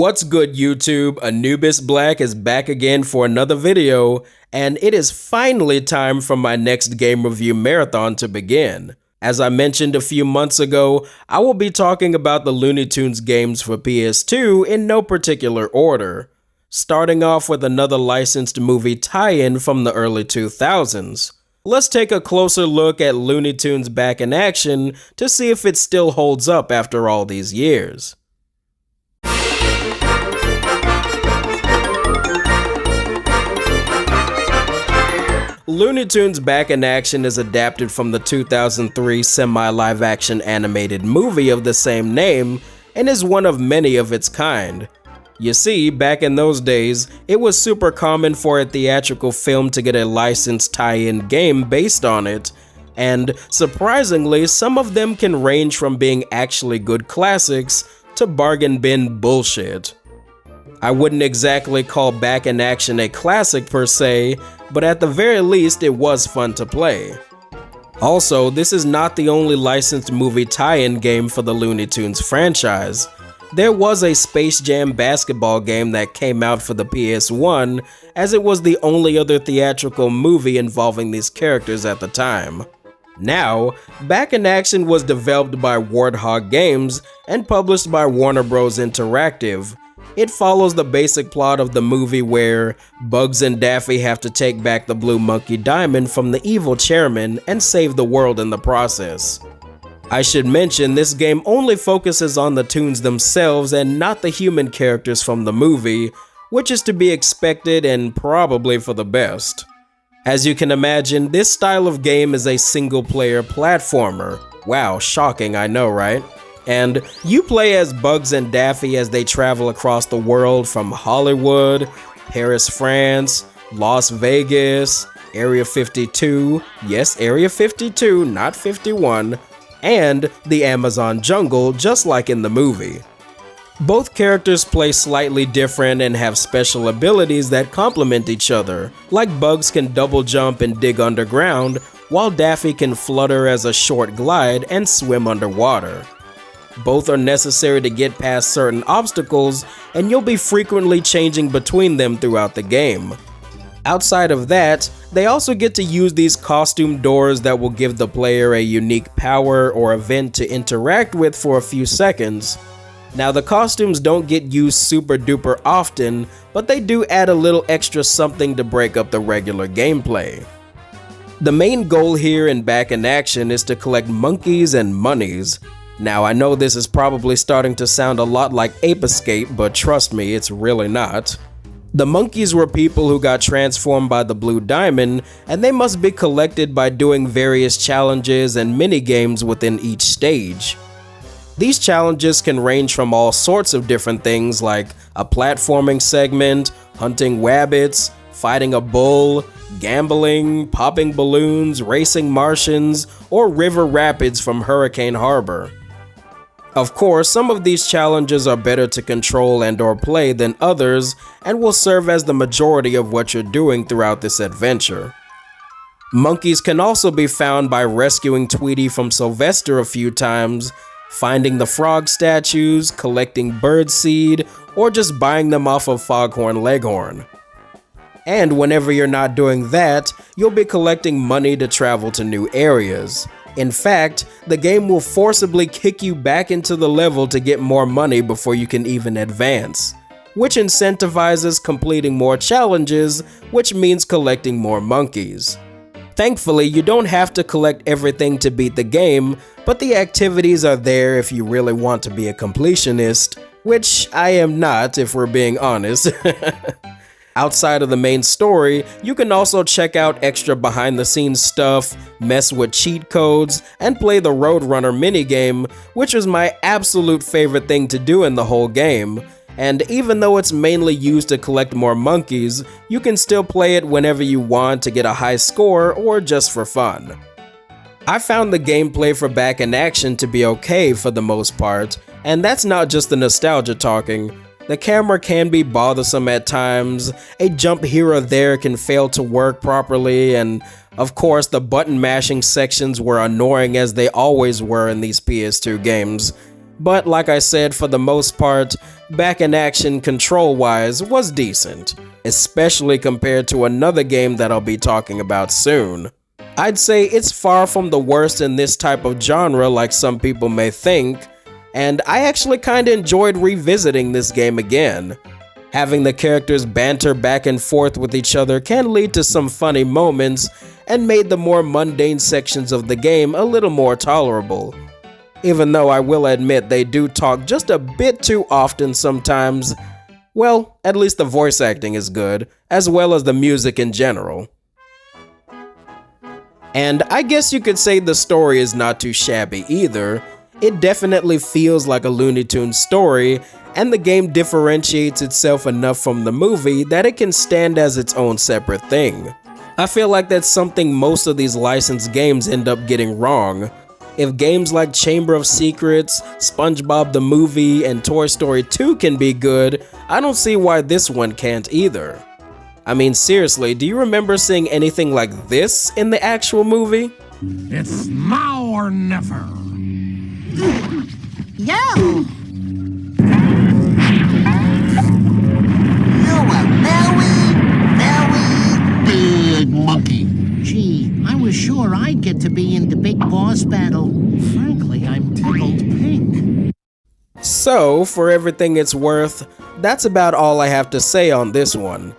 What's good, YouTube? Anubis Black is back again for another video, and it is finally time for my next game review marathon to begin. As I mentioned a few months ago, I will be talking about the Looney Tunes games for PS2 in no particular order, starting off with another licensed movie tie-in from the early 2000s. Let's take a closer look at Looney Tunes Back in action to see if it still holds up after all these years. Looney Tunes Back in Action is adapted from the 2003 semi-live action animated movie of the same name and is one of many of its kind. You see, back in those days, it was super common for a theatrical film to get a licensed tie-in game based on it, and surprisingly, some of them can range from being actually good classics to bargain bin bullshit. I wouldn't exactly call Back in Action a classic per se, but at the very least it was fun to play. Also, this is not the only licensed movie tie-in game for the Looney Tunes franchise. There was a Space Jam basketball game that came out for the PS1, as it was the only other theatrical movie involving these characters at the time. Now, Back in Action was developed by Warthog Games and published by Warner Bros. Interactive. It follows the basic plot of the movie where Bugs and Daffy have to take back the Blue Monkey Diamond from the evil chairman and save the world in the process. I should mention this game only focuses on the tunes themselves and not the human characters from the movie, which is to be expected and probably for the best. As you can imagine, this style of game is a single-player platformer. Wow, shocking, I know, right? And you play as Bugs and Daffy as they travel across the world from Hollywood, Paris, France, Las Vegas, Area 52, yes, Area 52, not 51, and the Amazon jungle, just like in the movie. Both characters play slightly different and have special abilities that complement each other, like Bugs can double jump and dig underground, while Daffy can flutter as a short glide and swim underwater. Both are necessary to get past certain obstacles, and you'll be frequently changing between them throughout the game. Outside of that, they also get to use these costume doors that will give the player a unique power or event to interact with for a few seconds. Now, the costumes don't get used super duper often, but they do add a little extra something to break up the regular gameplay. The main goal here in Back in Action is to collect monkeys and monies. Now, I know this is probably starting to sound a lot like Ape Escape, but trust me, it's really not. The monkeys were people who got transformed by the Blue Diamond, and they must be collected by doing various challenges and mini-games within each stage. These challenges can range from all sorts of different things like a platforming segment, hunting wabbits, fighting a bull, gambling, popping balloons, racing Martians, or river rapids from Hurricane Harbor. Of course, some of these challenges are better to control and/or play than others and will serve as the majority of what you're doing throughout this adventure. Monkeys can also be found by rescuing Tweety from Sylvester a few times, finding the frog statues, collecting birdseed, or just buying them off of Foghorn Leghorn. And whenever you're not doing that, you'll be collecting money to travel to new areas. In fact, the game will forcibly kick you back into the level to get more money before you can even advance, which incentivizes completing more challenges, which means collecting more monkeys. Thankfully, you don't have to collect everything to beat the game, but the activities are there if you really want to be a completionist, which I am not if we're being honest. Outside of the main story, you can also check out extra behind-the-scenes stuff, mess with cheat codes, and play the Roadrunner minigame, which is my absolute favorite thing to do in the whole game. And even though it's mainly used to collect more monkeys, you can still play it whenever you want to get a high score or just for fun. I found the gameplay for Back in Action to be okay for the most part, and that's not just the nostalgia talking. The camera can be bothersome at times, a jump here or there can fail to work properly, and of course the button mashing sections were annoying as they always were in these PS2 games. But like I said, for the most part, back in action control-wise was decent, especially compared to another game that I'll be talking about soon. I'd say it's far from the worst in this type of genre like some people may think, and I actually kinda enjoyed revisiting this game again. Having the characters banter back and forth with each other can lead to some funny moments and made the more mundane sections of the game a little more tolerable. Even though I will admit they do talk just a bit too often sometimes. Well, at least the voice acting is good, as well as the music in general. And I guess you could say the story is not too shabby either. It definitely feels like a Looney Tunes story, and the game differentiates itself enough from the movie that it can stand as its own separate thing. I feel like that's something most of these licensed games end up getting wrong. If games like Chamber of Secrets, SpongeBob the Movie, and Toy Story 2 can be good, I don't see why this one can't either. I mean, seriously, do you remember seeing anything like this in the actual movie? It's now or never. Yo! You're a very big monkey. Gee, I was sure I'd get to be in the big boss battle. Frankly, I'm tickled pink. So, for everything it's worth, that's about all I have to say on this one.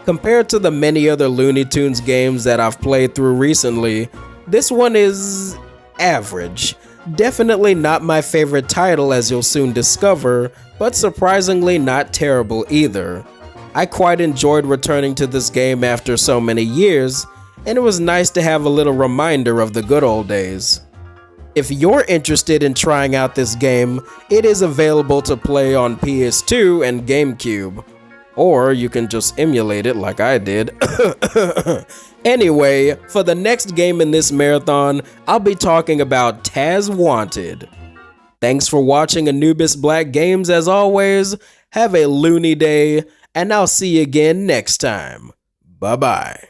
Compared to the many other Looney Tunes games that I've played through recently, this one is average. Definitely not my favorite title, as you'll soon discover, but surprisingly not terrible either. I quite enjoyed returning to this game after so many years, and it was nice to have a little reminder of the good old days. If you're interested in trying out this game, it is available to play on PS2 and GameCube. Or you can just emulate it like I did. Anyway, for the next game in this marathon, I'll be talking about Taz Wanted. Thanks for watching Anubis Black Games as always, have a loony day, and I'll see you again next time. Bye bye.